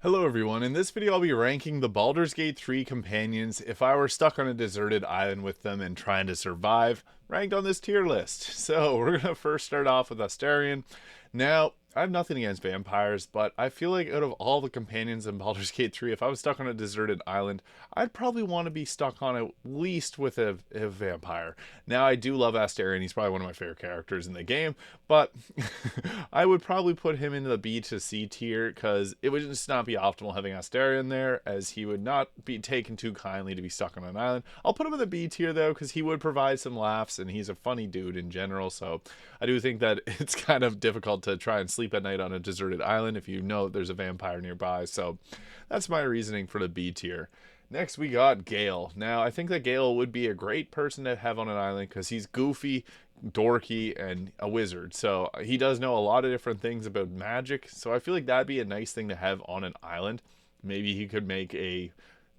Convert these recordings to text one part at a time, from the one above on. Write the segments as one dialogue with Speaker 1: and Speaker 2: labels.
Speaker 1: Hello everyone, in this video I'll be ranking the Baldur's Gate 3 companions if I were stuck on a deserted island with them and trying to survive, ranked on this tier list. So we're going to first start off with Astarion. Now, I have nothing against vampires, but I feel like out of all the companions in Baldur's Gate 3, if I was stuck on a deserted island, I'd probably want to be stuck on at least with a vampire. Now, I do love Astarion, he's probably one of my favorite characters in the game, but I would probably put him in the B to C tier because it would just not be optimal having Astarion there, as he would not be taken too kindly to be stuck on an island. I'll put him in the B tier though, because he would provide some laughs and he's a funny dude in general, so I do think that it's kind of difficult to try and sleep at night on a deserted island if you know there's a vampire nearby, so that's my reasoning for the B tier. Next, we got Gail. Now, I think that Gail would be a great person to have on an island because he's goofy, dorky, and a wizard. So he does know a lot of different things about magic. So I feel like that'd be a nice thing to have on an island. Maybe he could make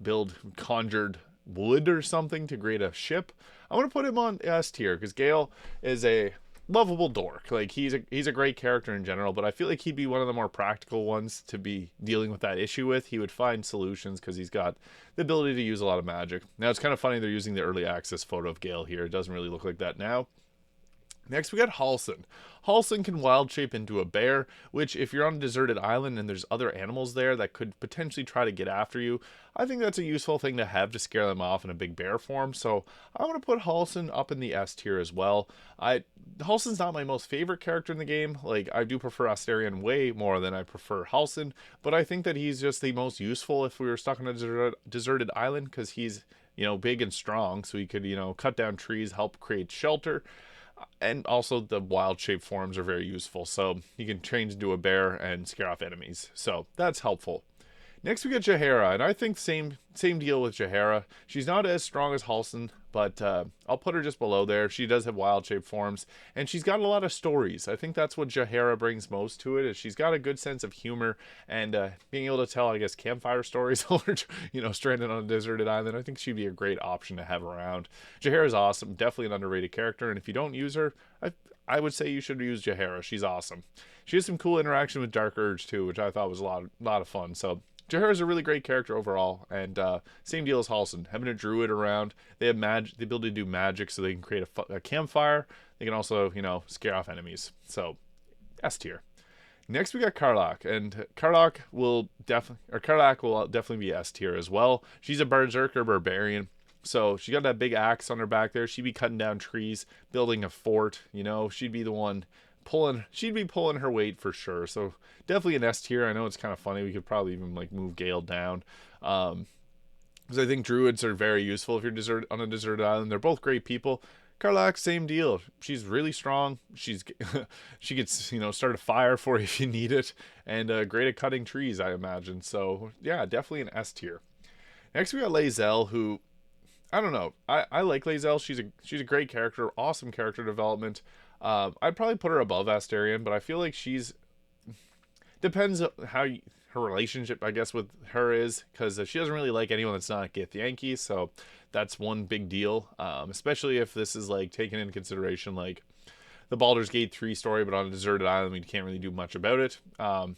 Speaker 1: build conjured wood or something to create a ship. I want to put him on S tier because Gail is a lovable dork. Like he's a great character in general, but I feel like he'd be one of the more practical ones to be dealing with that issue with. He would find solutions because he's got the ability to use a lot of magic. Now it's kind of funny they're using the early access photo of Gale here. It doesn't really look like that now. Next, we got Halson. Halson can wild shape into a bear, which if you're on a deserted island and there's other animals there that could potentially try to get after you, I think that's a useful thing to have to scare them off in a big bear form. So I want to put Halson up in the S tier as well. Halson's not my most favorite character in the game. Like, I do prefer Astarion way more than I prefer Halson, but I think that he's just the most useful if we were stuck on a deserted island because he's, big and strong, so he could, cut down trees, help create shelter. And also the wild shape forms are very useful, so you can change into a bear and scare off enemies, so that's helpful. Next we got Jara, and I think same deal with Jara. She's not as strong as Halson, but I'll put her just below there. She does have wild shape forms, and she's got a lot of stories. I think that's what Jara brings most to it, is she's got a good sense of humor and being able to tell, I guess, campfire stories while we're, stranded on a deserted island. I think she'd be a great option to have around. Jara's awesome, definitely an underrated character, and if you don't use her, I would say you should use Jara. She's awesome. She has some cool interaction with Dark Urge too, which I thought was a lot of fun. So Jara is a really great character overall, and same deal as Halson. Having a druid around, they have the ability to do magic, so they can create a campfire. They can also, scare off enemies. So, S tier. Next, we got Carlock, and Carlock will definitely be S tier as well. She's a berserker barbarian. So she got that big axe on her back there. She'd be cutting down trees, building a fort. She'd be the one she'd be pulling her weight for sure. So definitely an S tier. I know it's kind of funny. We could probably even move Gale down. Because I think druids are very useful if you're on a deserted island. They're both great people. Carlock, same deal. She's really strong. She gets, start a fire for you if you need it. And great at cutting trees, I imagine. So yeah, definitely an S tier. Next we got Lazelle, who, I don't know. I like Lazelle. She's a great character. Awesome character development. I'd probably put her above Astarion, but I feel like depends on her relationship, I guess, with her is, because she doesn't really like anyone that's not Gith Yankee, so that's one big deal, especially if this is taken into consideration the Baldur's Gate 3 story, but on a deserted island we can't really do much about it. I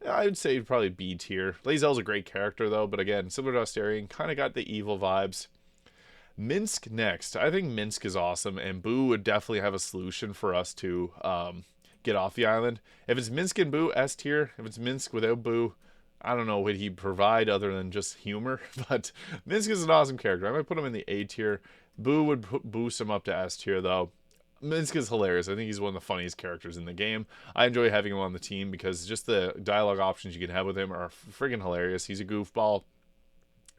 Speaker 1: would say probably B tier. Lazelle's a great character though, but again, similar to Astarion, kind of got the evil vibes. Minsk next. I think Minsk is awesome, and Buu would definitely have a solution for us to get off the island. If it's Minsk and Buu, S tier. If it's Minsk without Buu, I don't know what he'd provide other than just humor, but Minsk is an awesome character. I might put him in the A tier. Buu would boost him up to S tier, though. Minsk is hilarious. I think he's one of the funniest characters in the game. I enjoy having him on the team because just the dialogue options you can have with him are friggin' hilarious. He's a goofball.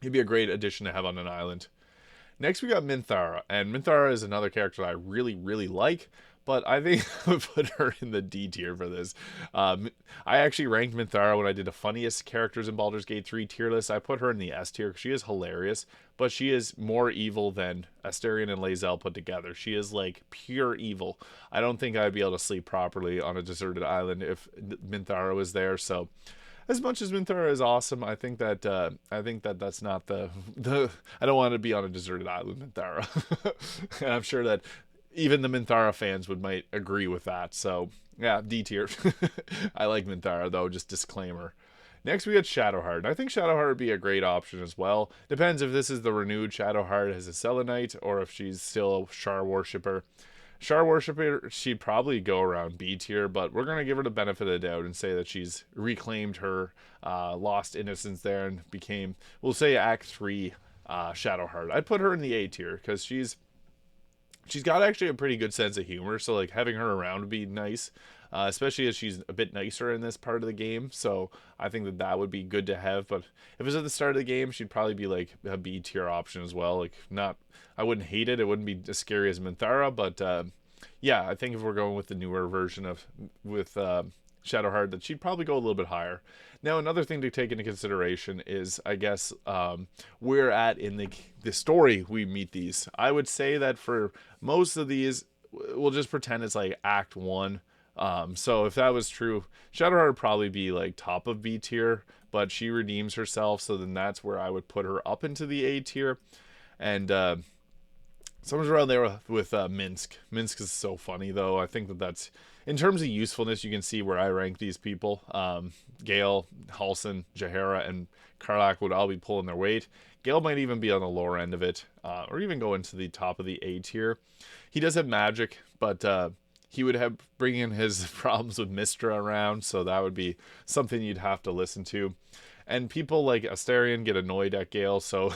Speaker 1: He'd be a great addition to have on an island. Next, we got Menara, and Menara is another character that I really, really like, but I think I would put her in the D tier for this. I actually ranked Menara when I did the funniest characters in Baldur's Gate 3 tier list. I put her in the S tier because she is hilarious, but she is more evil than Astarion and Lazelle put together. She is pure evil. I don't think I'd be able to sleep properly on a deserted island if Menara was there, so as much as Menara is awesome, I think that that's not the I don't want to be on a deserted island, Menara. And I'm sure that even the Menara fans might agree with that. So yeah, D tier. I like Menara though, just disclaimer. Next, we got Shadowheart. I think Shadowheart would be a great option as well. Depends if this is the renewed Shadowheart as a Selenite or if she's still a Shar Worshipper. Shar Worshipper, she'd probably go around B tier, but we're going to give her the benefit of the doubt and say that she's reclaimed her lost innocence there and became, we'll say, Act 3 Shadowheart. I'd put her in the A tier because she's got actually a pretty good sense of humor, so like having her around would be nice, especially as she's a bit nicer in this part of the game. So I think that that would be good to have. But if it was at the start of the game, she'd probably be like a B tier option as well. Like not, I wouldn't hate it. It wouldn't be as scary as Menara, but yeah, I think if we're going with the newer version of with Shadowheart, that she'd probably go a little bit higher. Now, another thing to take into consideration is, I guess, we're at in the story we meet these. I would say that for most of these, we'll just pretend it's like Act 1. So if that was true, Shadowheart would probably be like top of B tier, but she redeems herself, so then that's where I would put her up into the A tier. And someone's around there with Minsk. Minsk is so funny, though. I think that that's, in terms of usefulness, you can see where I rank these people. Gail, Halson, Jara, and Carlock would all be pulling their weight. Gail might even be on the lower end of it, or even go into the top of the A tier. He does have magic, but he would have bringing his problems with Mistra around, so that would be something you'd have to listen to. And people like Astarion get annoyed at Gail, so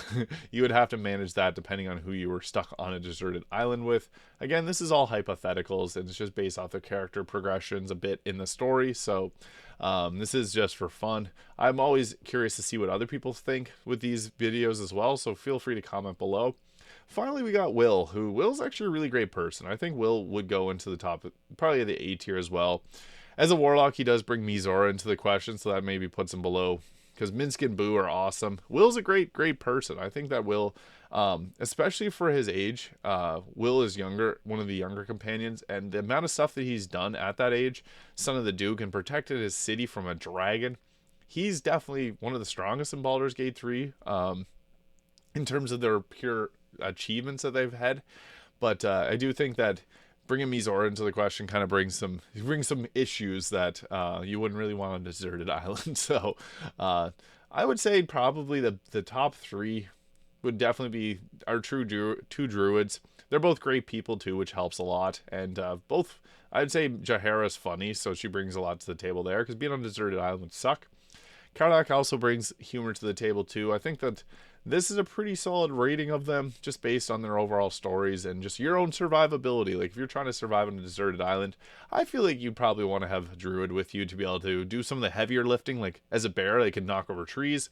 Speaker 1: you would have to manage that depending on who you were stuck on a deserted island with. Again, this is all hypotheticals, and it's just based off the character progressions a bit in the story, so this is just for fun. I'm always curious to see what other people think with these videos as well, so feel free to comment below. Finally, we got Will, who Will's actually a really great person. I think Will would go into the top, probably the A tier as well. As a warlock, he does bring Mizora into the question, so that maybe puts him below, because Minsk and Buu are awesome. Will's a great person. I think that Will, especially for his age, Will is younger, one of the younger companions, and the amount of stuff that he's done at that age, Son of the Duke, and protected his city from a dragon, he's definitely one of the strongest in Baldur's Gate 3, in terms of their pure achievements that they've had. But I do think that bringing Mizora into the question kind of brings some issues that you wouldn't really want on a deserted island. So I would say probably the top 3 would definitely be our two druids. They're both great people too, which helps a lot. And both, I'd say Jahara's funny, so she brings a lot to the table there, because being on a deserted island would suck. Carlock also brings humor to the table too. I think that this is a pretty solid rating of them, just based on their overall stories and just your own survivability. Like if you're trying to survive on a deserted island, I feel like you'd probably want to have a druid with you to be able to do some of the heavier lifting. Like as a bear, they can knock over trees.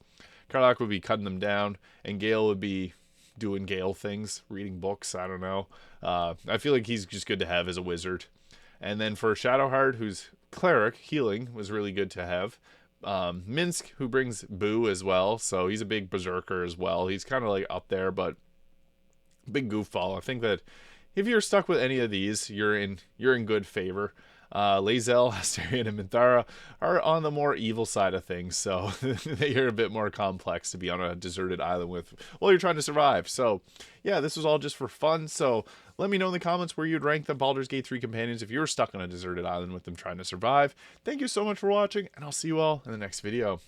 Speaker 1: Carlock would be cutting them down, and Gail would be doing Gail things, reading books. I don't know. I feel like he's just good to have as a wizard. And then for Shadowheart, who's cleric, healing was really good to have. Minsk, who brings Buu as well, so he's a big berserker as well. He's kind of like up there, but big goofball. I think that if you're stuck with any of these, you're in good favor. Lazelle, Astarion, and Menara are on the more evil side of things, so they are a bit more complex to be on a deserted island with while you're trying to survive. So yeah, this was all just for fun. So let me know in the comments where you'd rank the Baldur's Gate 3 companions if you're stuck on a deserted island with them trying to survive. Thank you so much for watching, and I'll see you all in the next video.